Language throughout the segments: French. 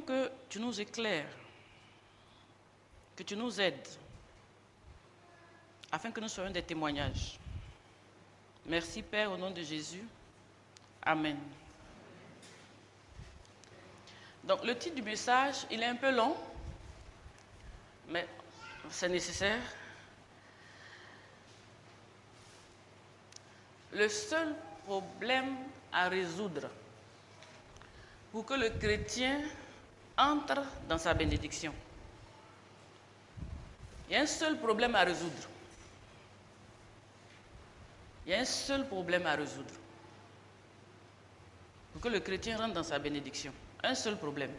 prions que tu nous éclaires, que tu nous aides, afin que nous soyons des témoignages. Merci Père, au nom de Jésus. Amen. Donc le titre du message, il est un peu long, mais c'est nécessaire. Le seul problème à résoudre pour que le chrétien entre dans sa bénédiction. Il y a un seul problème à résoudre. Il y a un seul problème à résoudre pour que le chrétien rentre dans sa bénédiction. Un seul problème.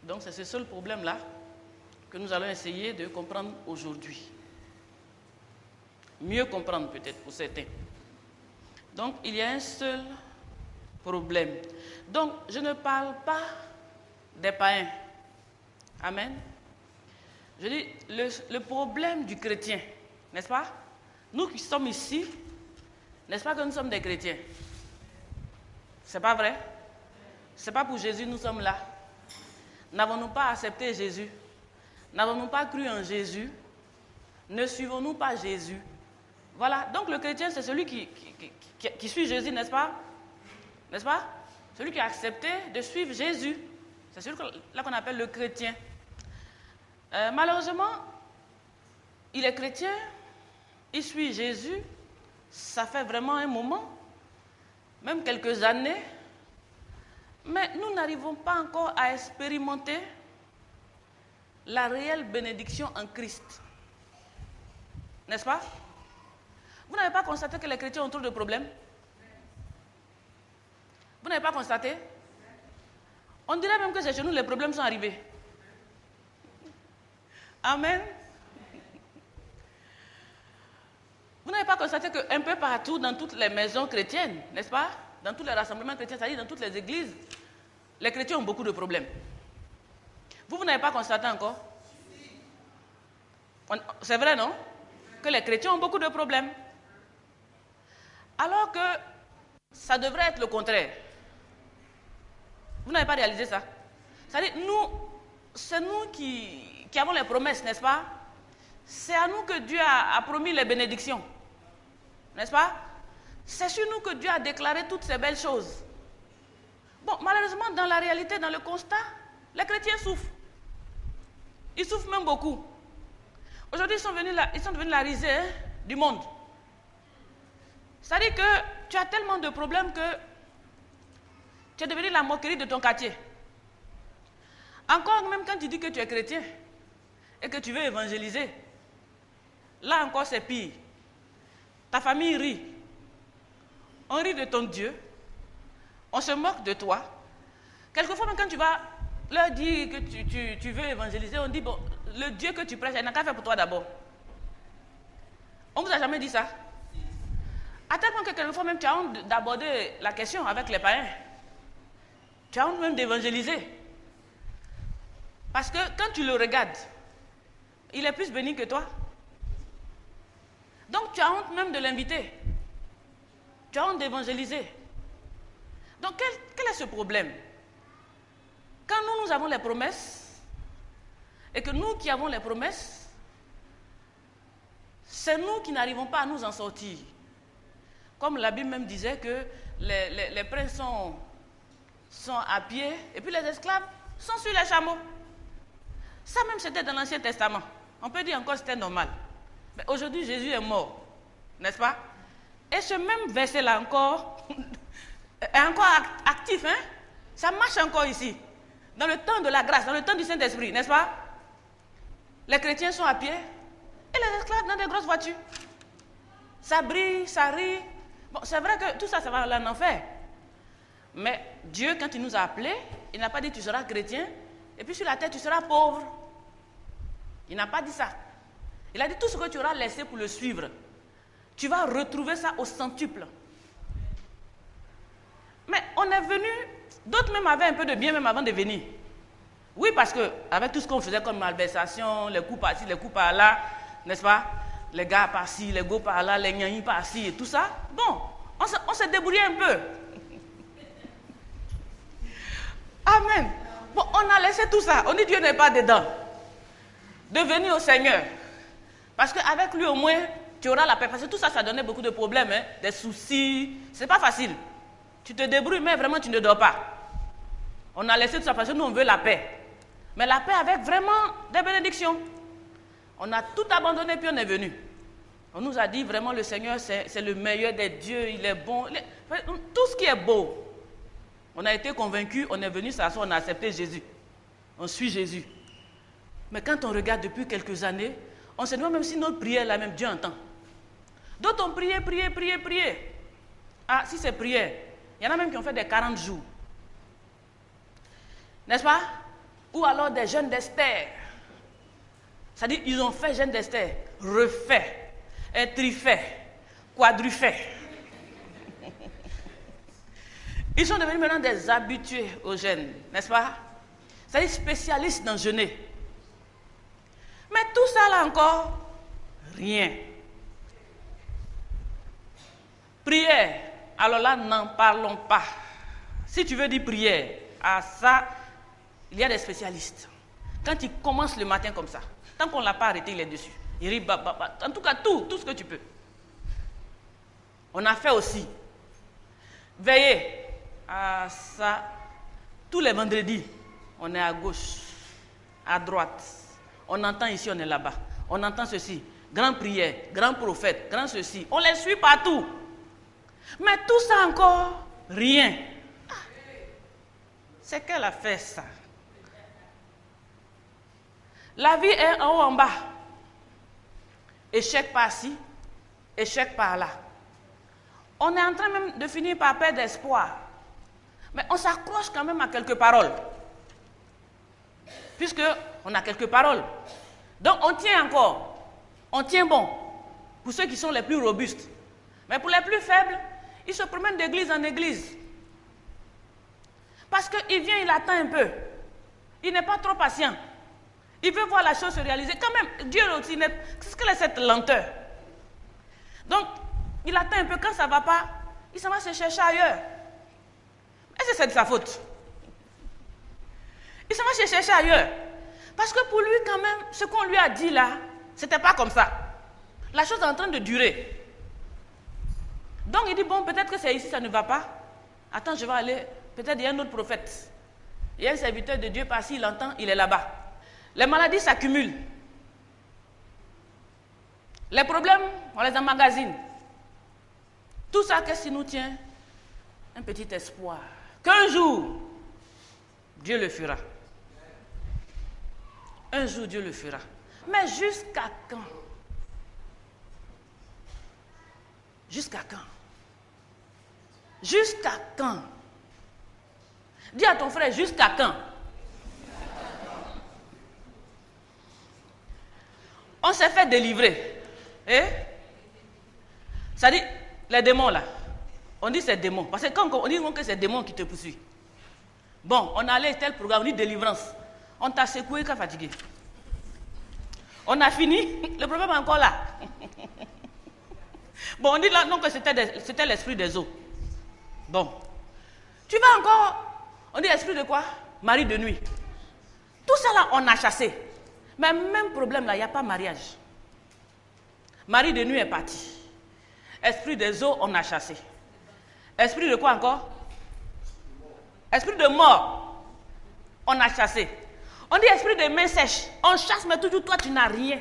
Donc c'est ce seul problème-là que nous allons essayer de comprendre aujourd'hui. Mieux comprendre peut-être pour certains. Donc il y a un seul problème. Donc je ne parle pas des païens. Amen. Je dis le problème du chrétien, n'est-ce pas? Nous qui sommes ici, n'est-ce pas que nous sommes des chrétiens? C'est pas vrai? C'est pas pour Jésus nous sommes là. N'avons-nous pas accepté Jésus? N'avons-nous pas cru en Jésus? Ne suivons-nous pas Jésus? Voilà, donc le chrétien c'est celui qui suit Jésus, n'est-ce pas? N'est-ce pas? Celui qui a accepté de suivre Jésus. C'est celui-là qu'on appelle le chrétien. Malheureusement, il est chrétien, il suit Jésus, ça fait vraiment un moment, même quelques années, mais nous n'arrivons pas encore à expérimenter la réelle bénédiction en Christ. N'est-ce pas? Vous n'avez pas constaté que les chrétiens ont trop de problèmes? Vous n'avez pas constaté? On dirait même que c'est chez nous les problèmes sont arrivés. Amen. Vous n'avez pas constaté qu'un peu partout, dans toutes les maisons chrétiennes, n'est-ce pas? Dans tous les rassemblements chrétiens, c'est-à-dire dans toutes les églises, les chrétiens ont beaucoup de problèmes. Vous n'avez pas constaté encore? C'est vrai, non? Que les chrétiens ont beaucoup de problèmes. Alors que ça devrait être le contraire. Vous n'avez pas réalisé ça? C'est-à-dire, c'est nous qui avons les promesses, n'est-ce pas? C'est à nous que Dieu a promis les bénédictions. N'est-ce pas? C'est sur nous que Dieu a déclaré toutes ces belles choses. Bon, malheureusement, dans la réalité, dans le constat, les chrétiens souffrent. Ils souffrent même beaucoup. Aujourd'hui, ils sont devenus la risée du monde. C'est-à-dire que tu as tellement de problèmes que tu es devenu la moquerie de ton quartier. Encore même quand tu dis que tu es chrétien et que tu veux évangéliser, là encore c'est pire. Ta famille rit. On rit de ton Dieu. On se moque de toi. Quelquefois même quand tu vas leur dire que tu veux évangéliser, on dit, bon, le Dieu que tu prêches, il n'a qu'à faire pour toi d'abord. On ne vous a jamais dit ça? À tel point que quelquefois même tu as honte d'aborder la question avec les païens. Tu as honte même d'évangéliser. Parce que quand tu le regardes, il est plus béni que toi. Donc tu as honte même de l'inviter. Tu as honte d'évangéliser. Donc quel est ce problème? Quand nous avons les promesses, et que nous qui avons les promesses, c'est nous qui n'arrivons pas à nous en sortir. Comme la Bible même disait que les princes sont à pied, et puis les esclaves sont sur les chameaux. Ça même c'était dans l'Ancien Testament. On peut dire encore que c'était normal. Mais aujourd'hui Jésus est mort, n'est-ce pas? Et ce même verset-là encore est encore actif, hein? Ça marche encore ici. Dans le temps de la grâce, dans le temps du Saint-Esprit, n'est-ce pas? Les chrétiens sont à pied et les esclaves dans des grosses voitures. Ça brille, ça rit. Bon, c'est vrai que tout ça, ça va aller en enfer. Mais Dieu, quand il nous a appelés, il n'a pas dit tu seras chrétien et puis sur la terre tu seras pauvre. Il n'a pas dit ça. Il a dit tout ce que tu auras laissé pour le suivre, tu vas retrouver ça au centuple. Mais on est venu, d'autres même avaient un peu de bien même avant de venir. Oui, parce que avec tout ce qu'on faisait comme malversation, les coups par-ci, les coups par-là, n'est-ce pas? Les gars par-ci, les go par-là, les gnanis par-ci et tout ça. Bon, on s'est débrouillé un peu. Amen. Bon, on a laissé tout ça. On dit Dieu n'est pas dedans. De venir au Seigneur. Parce qu'avec lui, au moins, tu auras la paix. Parce que tout ça, ça donnait beaucoup de problèmes, hein, des soucis. C'est pas facile. Tu te débrouilles, mais vraiment, tu ne dors pas. On a laissé tout ça parce que nous, on veut la paix. Mais la paix avec vraiment des bénédictions. On a tout abandonné, puis on est venu. On nous a dit vraiment le Seigneur, c'est le meilleur des dieux, il est bon. Tout ce qui est beau. On a été convaincus, on est venu s'asseoir, on a accepté Jésus. On suit Jésus. Mais quand on regarde depuis quelques années, on se demande même si notre prière, là même, Dieu entend. D'autres ont prié. Ah, si c'est prière, il y en a même qui ont fait des 40 jours. N'est-ce pas? Ou alors des jeûnes d'Esther. C'est-à-dire, ils ont fait jeûne d'Esther, refait, trifait, quadrufait. Ils sont devenus maintenant des habitués au jeûne, n'est-ce pas? C'est-à-dire spécialistes dans jeûner. Mais tout ça là encore, rien. Prière, alors là, n'en parlons pas. Si tu veux dire prière, à ça, il y a des spécialistes. Quand il commence le matin comme ça, tant qu'on ne l'a pas arrêté, il est dessus. Il rit, en tout cas, tout ce que tu peux. On a fait aussi. Veillez. Ah, ça, tous les vendredis, on est à gauche, à droite. On entend ici, on est là-bas. On entend ceci. Grand prière, grand prophète, grand ceci. On les suit partout. Mais tout ça encore, rien. Ah, c'est qu'elle a fait ça. La vie est en haut, en bas. Échec par-ci, échec par-là. On est en train même de finir par perdre espoir. Mais on s'accroche quand même à quelques paroles. Puisqu'on a quelques paroles. Donc on tient encore. On tient bon. Pour ceux qui sont les plus robustes. Mais pour les plus faibles, ils se promènent d'église en église. Parce qu'il vient, il attend un peu. Il n'est pas trop patient. Il veut voir la chose se réaliser. Quand même, Dieu aussi, qu'est-ce que c'est cette lenteur? Donc, il attend un peu. Quand ça ne va pas, il s'en va se chercher ailleurs. Est-ce que c'est de sa faute? Il s'en va se chercher ailleurs. Parce que pour lui, quand même, ce qu'on lui a dit là, ce n'était pas comme ça. La chose est en train de durer. Donc, il dit, bon, peut-être que c'est ici, ça ne va pas. Attends, je vais aller. Peut-être il y a un autre prophète. Il y a un serviteur de Dieu, parce qu'il entend, il est là-bas. Les maladies s'accumulent. Les problèmes, on les emmagasine. Tout ça, qu'est-ce qui nous tient? Un petit espoir. Qu'un jour, Dieu le fera. Un jour, Dieu le fera. Mais jusqu'à quand? Jusqu'à quand? Jusqu'à quand? Dis à ton frère, jusqu'à quand? On s'est fait délivrer. Ça dit, les démons là, on dit c'est démons. Parce que quand on dit que c'est démons qui te poursuivent. Bon, on allait tel programme, on dit délivrance. On t'a secoué, qu'à fatigué. On a fini, le problème est encore là. Bon, on dit là non que c'était l'esprit des eaux. Bon. Tu vas encore, on dit esprit de quoi? Mari de nuit. Tout ça là, on a chassé. Mais même problème là, il n'y a pas mariage. Mari de nuit est parti. Esprit des eaux, on a chassé. Esprit de quoi encore? Esprit de mort, on a chassé. On dit esprit de main sèche. On chasse, mais toujours toi, tu n'as rien.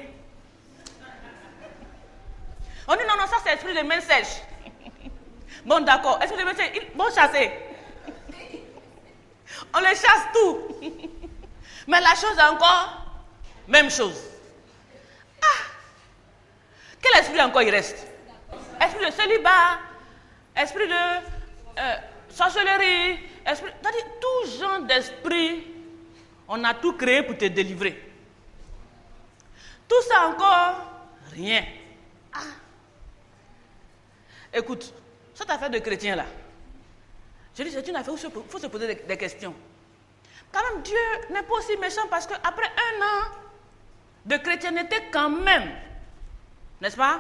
On dit non, ça c'est esprit de main sèche. Bon, d'accord. Esprit de main sèche, bon chasser. On les chasse tout. Mais la chose est encore, même chose. Ah! Quel esprit encore il reste? Esprit de célibat, esprit de sorcellerie, esprit... C'est-à-dire, tout genre d'esprit, on a tout créé pour te délivrer. Tout ça encore, rien. Ah. Écoute, cette affaire de chrétien là, je dis, c'est une affaire où il faut se poser des questions. Quand même, Dieu n'est pas aussi méchant parce qu'après 1 an de chrétienté quand même, n'est-ce pas?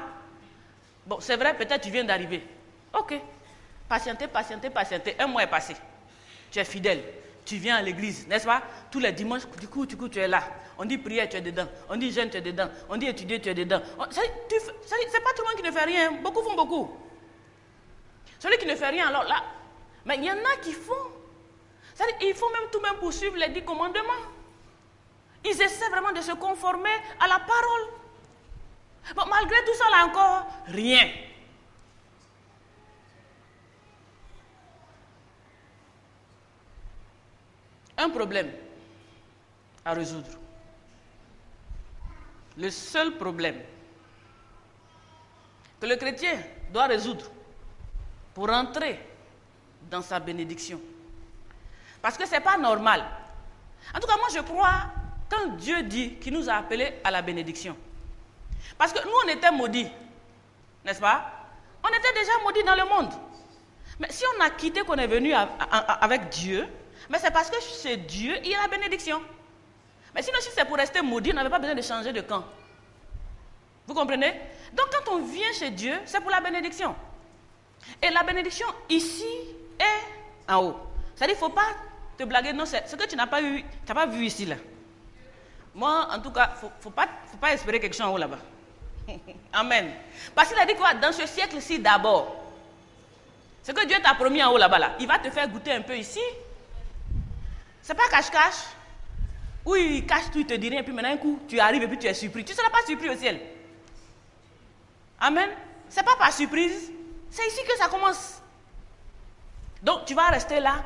Bon, c'est vrai, peut-être tu viens d'arriver. Ok. Patienter. 1 mois est passé. Tu es fidèle. tu viens à l'église, n'est-ce pas? Tous les dimanches, du coup, tu es là. On dit prière, tu es dedans. On dit jeûne, tu es dedans. On dit étudier, tu es dedans. C'est pas tout le monde qui ne fait rien. Beaucoup font beaucoup. Celui qui ne fait rien, alors là, mais il y en a qui font. C'est-à-dire, ils font même tout même pour suivre les 10 commandements. Ils essaient vraiment de se conformer à la parole. Bon, malgré tout ça, là encore, rien. Un problème à résoudre. Le seul problème que le chrétien doit résoudre pour entrer dans sa bénédiction. Parce que ce n'est pas normal. En tout cas, moi je crois quand Dieu dit qu'il nous a appelés à la bénédiction. Parce que nous, on était maudits, n'est-ce pas? On était déjà maudits dans le monde. Mais si on a quitté, qu'on est venu avec Dieu, mais c'est parce que chez Dieu, il y a la bénédiction. Mais sinon, si c'est pour rester maudit, on n'avait pas besoin de changer de camp. Vous comprenez? Donc, quand on vient chez Dieu, c'est pour la bénédiction. Et la bénédiction, ici, est en haut. C'est-à-dire, il ne faut pas te blaguer. Non, c'est ce que tu n'as pas eu, tu n'as pas vu ici, là. Moi, en tout cas, il ne faut pas espérer quelque chose en haut, là-bas. Amen. Parce qu'il a dit quoi? Dans ce siècle-ci, d'abord. Ce que Dieu t'a promis en haut, là-bas, là, il va te faire goûter un peu ici. C'est pas cache-cache. Où il cache tout, il te dit rien, et puis maintenant un coup, tu arrives et puis tu es surpris. Tu ne seras pas surpris au ciel. Amen. Ce n'est pas par surprise. C'est ici que ça commence. Donc tu vas rester là,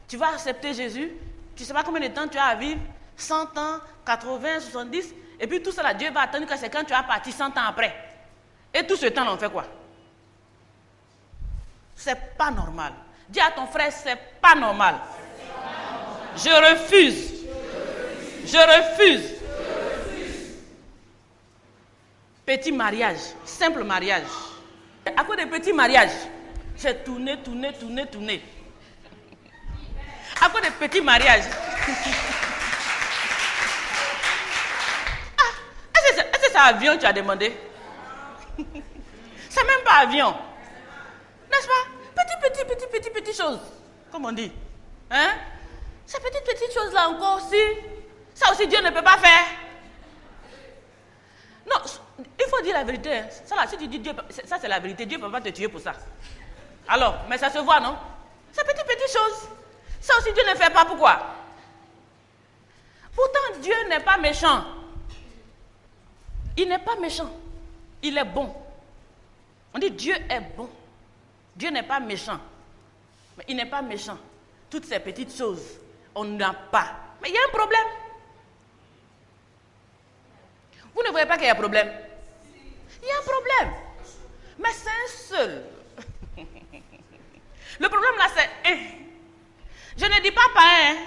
tu vas accepter Jésus. Tu ne sais pas combien de temps tu as à vivre. 100 ans, 80, 70. Et puis tout ça là, Dieu va attendre que c'est quand tu as parti 100 ans après. Et tout ce temps là, on fait quoi? C'est pas normal. Dis à ton frère, c'est pas normal. Je refuse. Je refuse. Petit mariage, simple mariage. À cause des petits mariages, j'ai tourné. À cause des petits mariages. Est-ce que c'est avion que tu as demandé? C'est même pas avion. N'est-ce pas? Petit chose. Comme on dit. Hein? Ces petites choses-là encore aussi, ça aussi Dieu ne peut pas faire. Non, il faut dire la vérité. Ça là, si tu dis Dieu, ça c'est la vérité, Dieu ne peut pas te tuer pour ça. Alors, mais ça se voit, non? Ces petites choses, ça aussi Dieu ne fait pas, pourquoi? Pourtant, Dieu n'est pas méchant. Il n'est pas méchant. Il est bon. On dit Dieu est bon. Dieu n'est pas méchant. Mais il n'est pas méchant. Toutes ces petites choses, on n'a pas. Mais il y a un problème. Vous ne voyez pas qu'il y a un problème? Il y a un problème. Mais c'est un seul. Le problème là, c'est un. Je ne dis pas païen.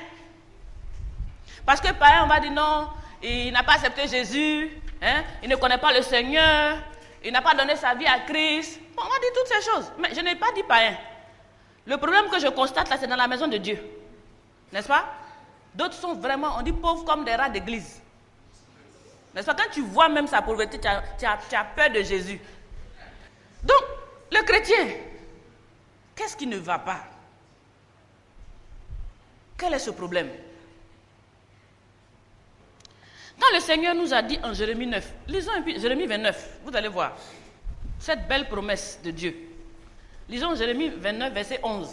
Parce que païen, on va dire non, il n'a pas accepté Jésus, hein, il ne connaît pas le Seigneur, il n'a pas donné sa vie à Christ. Bon, on va dire toutes ces choses. Mais je n'ai pas dit païen. Le problème que je constate là, c'est dans la maison de Dieu. N'est-ce pas? D'autres sont vraiment, on dit pauvres comme des rats d'église. N'est-ce pas? Quand tu vois même sa pauvreté, tu as peur de Jésus. Donc, le chrétien, qu'est-ce qui ne va pas? Quel est ce problème? Quand le Seigneur nous a dit en Jérémie 9, lisons Jérémie 29, vous allez voir, cette belle promesse de Dieu. Lisons Jérémie 29, verset 11.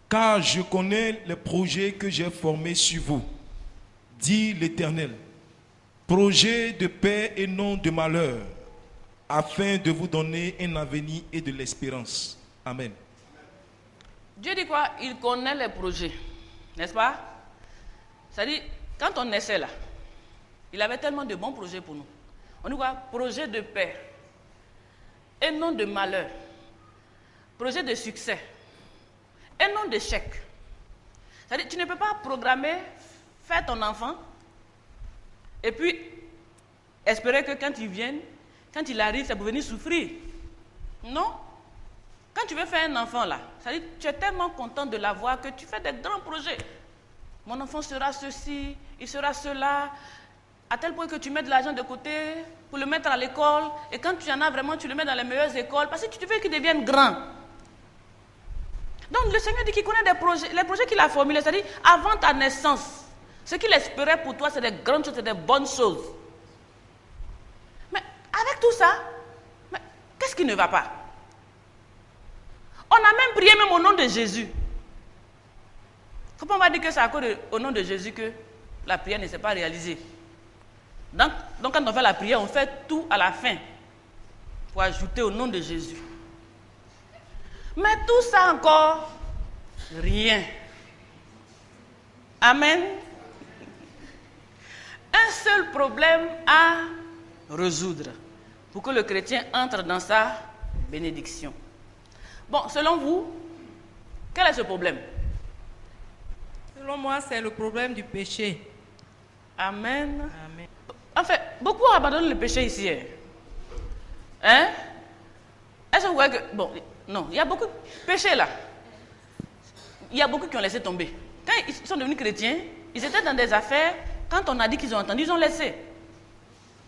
Car je connais les projets que j'ai formés sur vous, dit l'Éternel, projets de paix et non de malheur, afin de vous donner un avenir et de l'espérance. Amen. Dieu dit quoi? Il connaît les projets, n'est-ce pas? C'est-à-dire, quand on naissait là, il avait tellement de bons projets pour nous. On dit quoi? Projet de paix et non de malheur, projet de succès et non d'échec. C'est-à-dire, tu ne peux pas programmer, faire ton enfant et puis espérer que quand il vienne, quand il arrive, c'est pour venir souffrir. Non. Quand tu veux faire un enfant là, c'est-à-dire, tu es tellement content de l'avoir que tu fais des grands projets. Mon enfant sera ceci, il sera cela, à tel point que tu mets de l'argent de côté pour le mettre à l'école, et quand tu en as vraiment, tu le mets dans les meilleures écoles, parce que tu veux qu'il devienne grand. Donc le Seigneur dit qu'il connaît des projets, les projets qu'il a formulés, c'est-à-dire avant ta naissance. Ce qu'il espérait pour toi, c'est des grandes choses, c'est des bonnes choses. Mais avec tout ça, mais qu'est-ce qui ne va pas? On a même prié même au nom de Jésus. Comment on va dire que c'est à cause au nom de Jésus que la prière ne s'est pas réalisée? Donc quand on fait la prière, on fait tout à la fin pour ajouter au nom de Jésus. Mais tout ça encore, rien. Amen. Un seul problème à résoudre pour que le chrétien entre dans sa bénédiction. Bon, selon vous, quel est ce problème? Selon moi, c'est le problème du péché. Amen. Amen. En fait, beaucoup abandonnent le péché ici. Hein? Est-ce que vous voyez que... Bon, non, il y a beaucoup de péchés là. Il y a beaucoup qui ont laissé tomber. Quand ils sont devenus chrétiens, ils étaient dans des affaires, quand on a dit qu'ils ont entendu, ils ont laissé.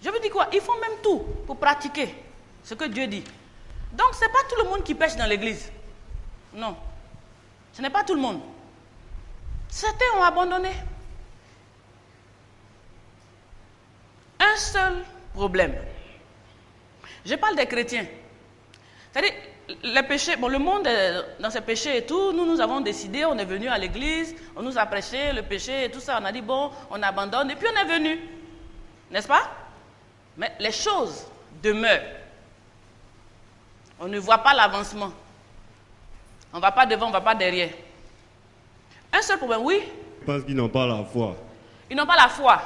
Je vous dis quoi? Ils font même tout pour pratiquer ce que Dieu dit. Donc, ce n'est pas tout le monde qui pêche dans l'église. Non. Ce n'est pas tout le monde. Certains ont abandonné. Un seul problème. Je parle des chrétiens. C'est-à-dire, les péchés, bon, le monde est dans ses péchés et tout, nous avons décidé, on est venu à l'église, on nous a prêché le péché et tout ça, on a dit bon, on abandonne et puis on est venu. N'est-ce pas? Mais les choses demeurent. On ne voit pas l'avancement. On ne va pas devant, on ne va pas derrière. Un seul problème, oui. Parce qu'ils n'ont pas la foi. Ils n'ont pas la foi.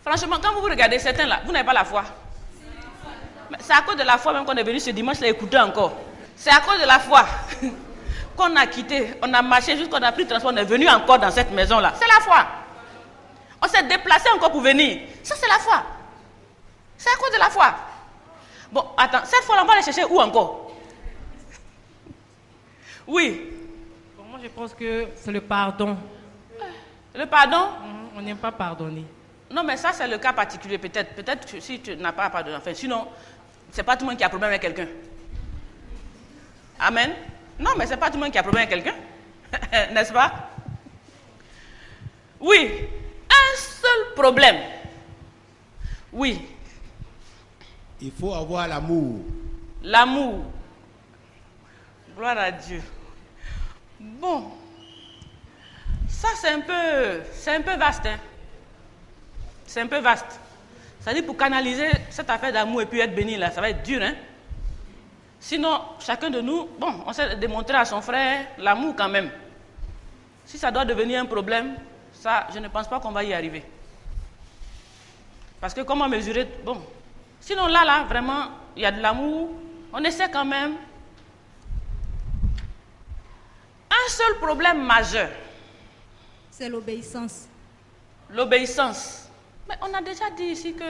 Franchement, quand vous regardez certains là, vous n'avez pas la foi. C'est à cause de la foi même qu'on est venu ce dimanche là écouter encore. C'est à cause de la foi qu'on a quitté, on a marché jusqu'on a pris le transport, on est venu encore dans cette maison là. C'est la foi. On s'est déplacé encore pour venir. Ça c'est la foi. C'est à cause de la foi. Bon, attends, cette fois là on va aller chercher où encore? Oui. Bon, moi je pense que c'est le pardon. Le pardon? On n'aime pas pardonner. Non, mais ça, c'est le cas particulier, peut-être. Peut-être que si tu n'as pas pardonné. Enfin, sinon, c'est pas tout le monde qui a problème avec quelqu'un. Amen. Non, mais c'est pas tout le monde qui a problème avec quelqu'un. N'est-ce pas? Oui. Un seul problème. Oui. Il faut avoir l'amour. L'amour. Gloire à Dieu. Bon. Ça, c'est un peu vaste, hein. C'est un peu vaste. C'est-à-dire pour canaliser cette affaire d'amour et puis être béni là, ça va être dur, hein. Sinon, chacun de nous, bon, on sait démontrer à son frère l'amour quand même. Si ça doit devenir un problème, ça, je ne pense pas qu'on va y arriver. Parce que comment mesurer, bon. Sinon là, vraiment, il y a de l'amour, on essaie quand même. Un seul problème majeur. C'est l'obéissance. L'obéissance. Mais on a déjà dit ici que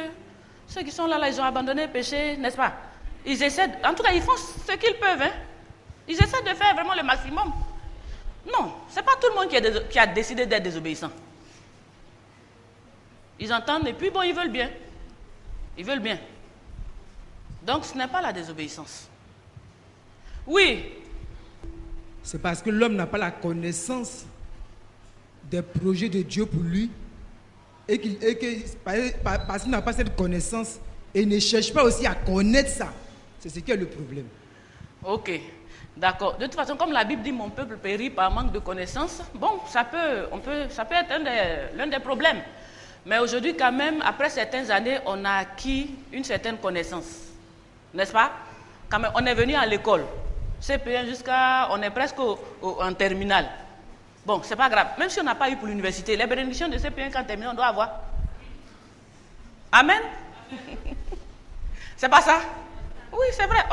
ceux qui sont là, ils ont abandonné le péché, n'est-ce pas? Ils essaient, en tout cas, ils font ce qu'ils peuvent. Hein? Ils essaient de faire vraiment le maximum. Non, ce n'est pas tout le monde qui a décidé d'être désobéissant. Ils entendent et puis bon, ils veulent bien. Ils veulent bien. Donc, ce n'est pas la désobéissance. Oui. C'est parce que l'homme n'a pas la connaissance des projets de Dieu pour lui. Parce qu'il n'a pas cette connaissance et ne cherche pas aussi à connaître ça. C'est ce qui est le problème. Ok, d'accord. De toute façon, comme la Bible dit, mon peuple périt par manque de connaissance, bon, ça peut être l'un des problèmes. Mais aujourd'hui, quand même, après certaines années, on a acquis une certaine connaissance. N'est-ce pas? Quand même, on est venu à l'école. CP1 on est presque en terminale. Bon, c'est pas grave. Même si on n'a pas eu pour l'université, les bénédictions de CP1 quand terminé, on doit avoir. Amen. C'est pas ça? Oui, c'est vrai.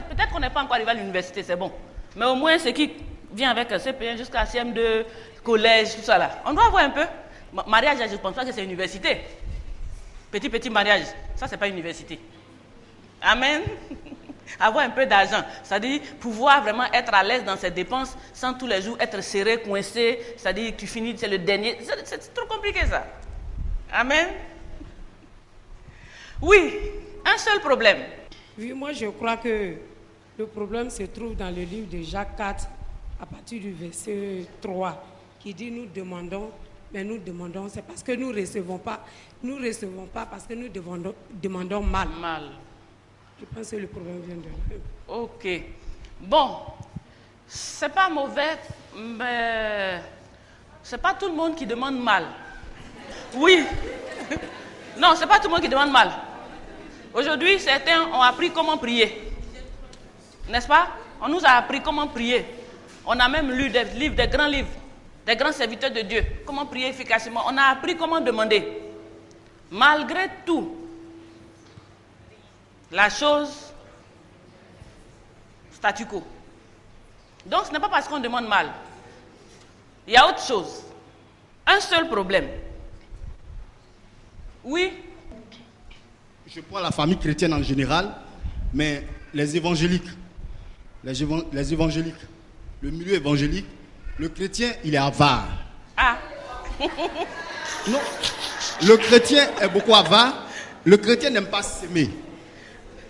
Peut-être qu'on n'est pas encore arrivé à l'université, c'est bon. Mais au moins, ce qui vient avec CP1 jusqu'à CM2, collège, tout ça là. On doit avoir un peu. Mariage, je ne pense pas que c'est université. Petit mariage, ça, c'est pas université. Amen. Avoir un peu d'argent, c'est-à-dire pouvoir vraiment être à l'aise dans ses dépenses sans tous les jours être serré, coincé, c'est-à-dire que tu finis, c'est le dernier. C'est trop compliqué ça. Amen. Oui, un seul problème. Oui, moi je crois que Le problème se trouve dans le livre de Jacques 4, à partir du verset 3, qui dit nous demandons, mais nous demandons, c'est parce que nous ne recevons pas. Nous ne recevons pas parce que nous demandons mal. Mal. Je pense que le problème vient de là. Ok. Bon, c'est pas mauvais, mais c'est pas tout le monde qui demande mal. Oui. Non, c'est pas tout le monde qui demande mal. Aujourd'hui, certains ont appris comment prier. N'est-ce pas? On nous a appris comment prier. On a même lu des livres, des grands livres, des grands serviteurs de Dieu. Comment prier efficacement. On a appris comment demander. Malgré tout, la chose statu quo. Donc ce n'est pas parce qu'on demande mal. Il y a autre chose. Un seul problème. Oui. Je prends la famille chrétienne en général, mais les évangéliques, les évangéliques, le milieu évangélique, le chrétien, il est avare. Ah. Non, le chrétien est beaucoup avare. Le chrétien n'aime pas s'aimer.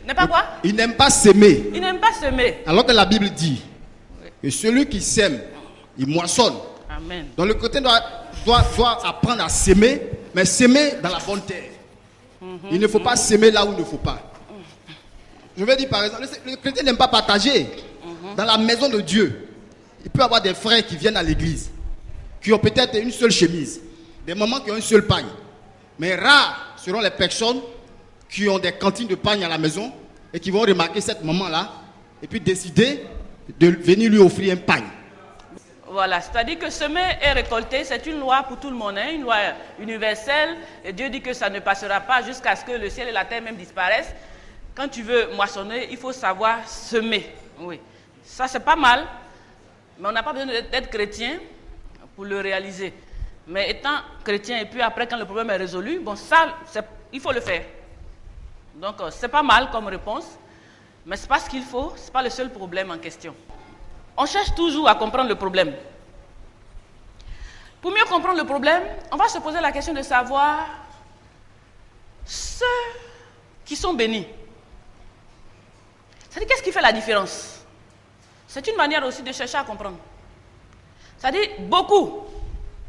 N'est pas quoi? Il n'aime pas s'aimer. Il n'aime pas semer. Alors que la Bible dit que celui qui sème, il moissonne. Amen. Donc le chrétien doit apprendre à s'aimer, mais s'aimer dans la bonne terre. Il ne faut pas s'aimer là où il ne faut pas. Je vais dire par exemple, le chrétien n'aime pas partager. Dans la maison de Dieu, il peut y avoir des frères qui viennent à l'église, qui ont peut-être une seule chemise, des mamans qui ont une seule pagne. Mais rares seront les personnes qui ont des cantines de pagne à la maison et qui vont remarquer cette maman-là et puis décider de venir lui offrir un pagne. Voilà, c'est-à-dire que semer et récolter, c'est une loi pour tout le monde, hein, une loi universelle. Et Dieu dit que ça ne passera pas jusqu'à ce que le ciel et la terre même disparaissent. Quand tu veux moissonner, il faut savoir semer. Oui, ça c'est pas mal, mais on n'a pas besoin d'être chrétien pour le réaliser. Mais étant chrétien et puis après quand le problème est résolu, bon ça, il faut le faire. Donc c'est pas mal comme réponse, mais c'est pas ce qu'il faut, c'est pas le seul problème en question. On cherche toujours à comprendre le problème. Pour mieux comprendre le problème, on va se poser la question de savoir ceux qui sont bénis. C'est-à-dire, qu'est-ce qui fait la différence? C'est une manière aussi de chercher à comprendre. C'est-à-dire, beaucoup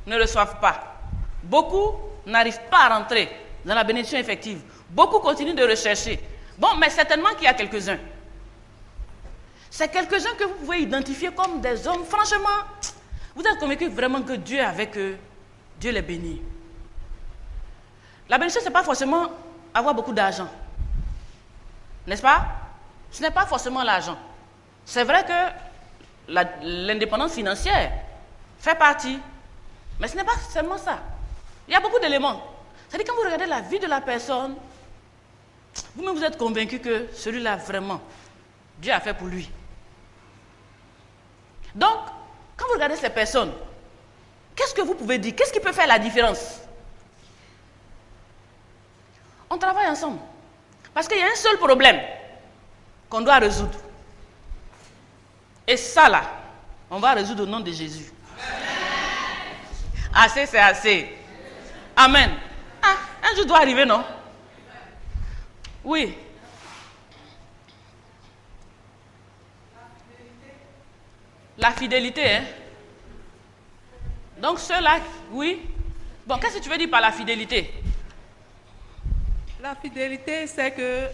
ne reçoivent pas. Beaucoup n'arrivent pas à rentrer dans la bénédiction effective. Beaucoup continuent de rechercher. Bon, mais certainement qu'il y a quelques-uns. C'est quelques-uns que vous pouvez identifier comme des hommes. Franchement, vous êtes convaincus vraiment que Dieu est avec eux. Dieu les bénit. La bénédiction, ce n'est pas forcément avoir beaucoup d'argent. N'est-ce pas? Ce n'est pas forcément l'argent. C'est vrai que l'indépendance financière fait partie. Mais ce n'est pas seulement ça. Il y a beaucoup d'éléments. C'est-à-dire quand vous regardez la vie de la personne, vous-même vous êtes convaincu que celui-là vraiment, Dieu a fait pour lui. Donc, quand vous regardez ces personnes, qu'est-ce que vous pouvez dire? Qu'est-ce qui peut faire la différence? On travaille ensemble. Parce qu'il y a un seul problème qu'on doit résoudre. Et ça là, on va résoudre au nom de Jésus. Assez, c'est assez. Amen. Ah, un jour doit arriver, non? Oui. La fidélité, hein? Donc ceux-là, oui. Bon, qu'est-ce que tu veux dire par la fidélité? La fidélité, c'est que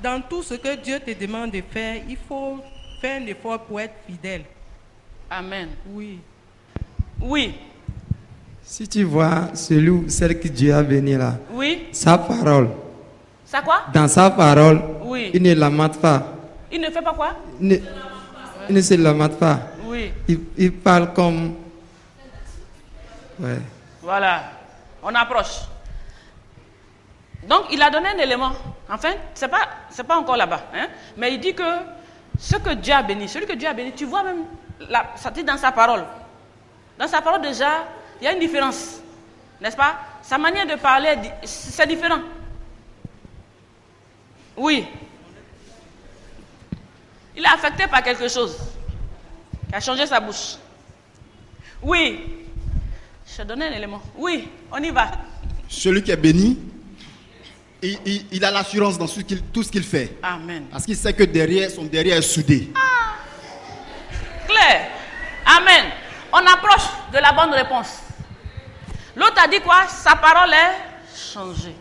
dans tout ce que Dieu te demande de faire, il faut faire un effort pour être fidèle. Amen. Oui. Oui. Si tu vois celui ou celle que Dieu a béni là, Oui. sa parole, Ça quoi? dans sa parole, Oui. il ne lamente pas. Il ne fait pas quoi? Il ne se lamente pas. Oui. Il parle comme... Ouais. Voilà. On approche. Donc, il a donné un élément. Enfin, c'est pas encore là-bas. Hein? Mais il dit que ce que Dieu a béni, celui que Dieu a béni, tu vois même, ça dit dans sa parole. Dans sa parole déjà, il y a une différence. N'est-ce pas? Sa manière de parler, c'est différent. Oui. Il est affecté par quelque chose qui a changé sa bouche. Oui. Je te donne un élément. Oui, on y va. Celui qui est béni, il a l'assurance dans tout ce qu'il fait. Amen. Parce qu'il sait que son derrière est soudé. Claire. Amen. On approche de la bonne réponse. L'autre a dit quoi? Sa parole est changée.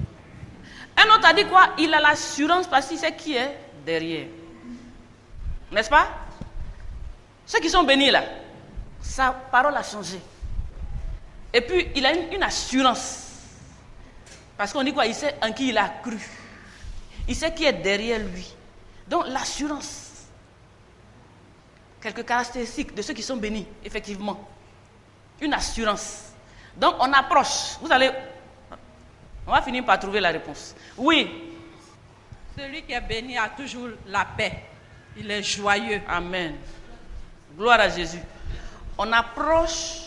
Un autre a dit quoi? Il a l'assurance parce qu'il sait qui est derrière. N'est-ce pas? Ceux qui sont bénis là, sa parole a changé. Et puis il a une assurance. Parce qu'on dit quoi? Il sait en qui il a cru. Il sait qui est derrière lui. Donc l'assurance. Quelques caractéristiques de ceux qui sont bénis, effectivement. Une assurance. Donc on approche. On va finir par trouver la réponse. Oui. Celui qui est béni a toujours la paix. Il est joyeux. Amen. Gloire à Jésus. On approche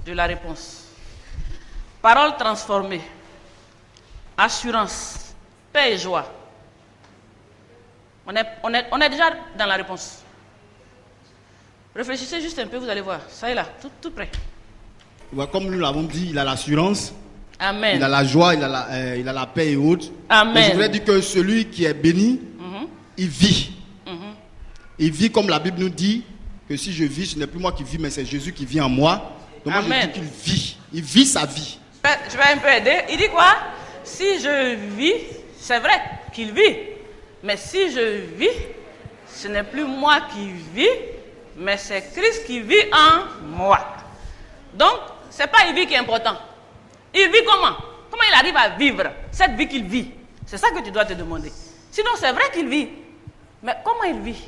de la réponse. Parole transformée. Assurance. Paix et joie. On est déjà dans la réponse. Réfléchissez juste un peu, vous allez voir. Ça est là, tout près. Comme nous l'avons dit, il a l'assurance. Amen. Il a la joie, il a la paix et autres. Amen. Mais je voudrais dire que celui qui est béni, il vit. Il vit comme la Bible nous dit que si je vis, ce n'est plus moi qui vis, mais c'est Jésus qui vit en moi. Donc moi je dis qu'il vit. Il vit sa vie. Je vais un peu aider. Il dit quoi? Si je vis, c'est vrai qu'il vit. Mais si je vis, ce n'est plus moi qui vis, mais c'est Christ qui vit en moi. Donc, ce n'est pas il vit qui est important. Il vit comment? Comment il arrive à vivre cette vie qu'il vit? C'est ça que tu dois te demander. Sinon, c'est vrai qu'il vit. Mais comment il vit?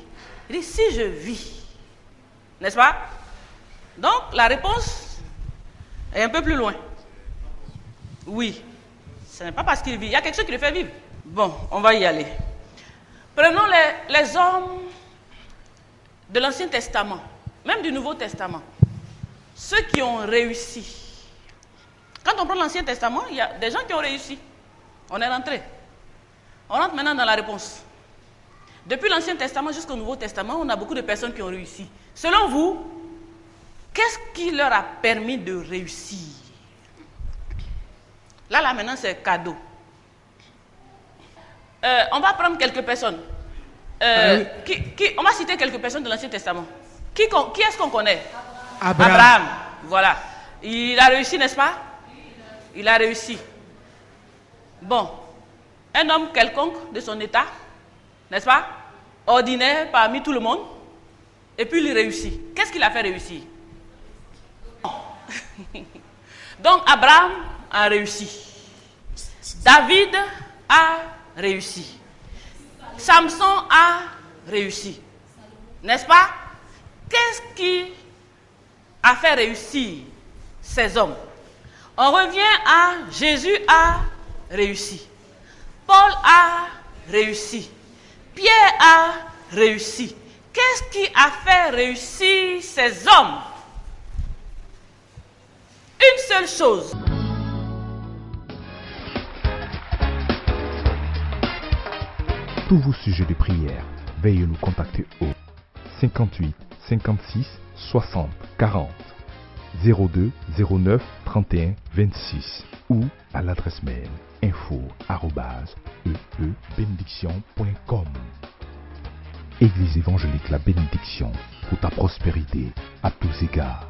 Il dit, si je vis. N'est-ce pas? Donc, la réponse est un peu plus loin. Oui. Ce n'est pas parce qu'il vit. Il y a quelque chose qui le fait vivre. Bon, on va y aller. Prenons les hommes de l'Ancien Testament, même du Nouveau Testament. Ceux qui ont réussi. Quand on prend l'Ancien Testament, il y a des gens qui ont réussi. On est rentré. On rentre maintenant dans la réponse. Depuis l'Ancien Testament jusqu'au Nouveau Testament, on a beaucoup de personnes qui ont réussi. Selon vous, qu'est-ce qui leur a permis de réussir? Là maintenant, c'est cadeau. On va prendre quelques personnes. On va citer quelques personnes de l'Ancien Testament. Qui est-ce qu'on connaît? Abraham. Voilà. Il a réussi, n'est-ce pas? Il a réussi. Bon. Un homme quelconque de son état, n'est-ce pas? Ordinaire parmi tout le monde. Et puis il réussit. Qu'est-ce qu'il a fait réussir? Donc Abraham a réussi. David a réussi. Samson a réussi. N'est-ce pas? Qu'est-ce qui a fait réussir ces hommes? On revient à Jésus a réussi. Paul a réussi. Pierre a réussi. Qu'est-ce qui a fait réussir ces hommes? Une seule chose. Tous vos sujets de prière, veuillez nous contacter au 58 56 60 40 02 09 31 26 ou à l'adresse mail info@eebenediction.com. Église évangélique La Bénédiction, pour ta prospérité à tous égards.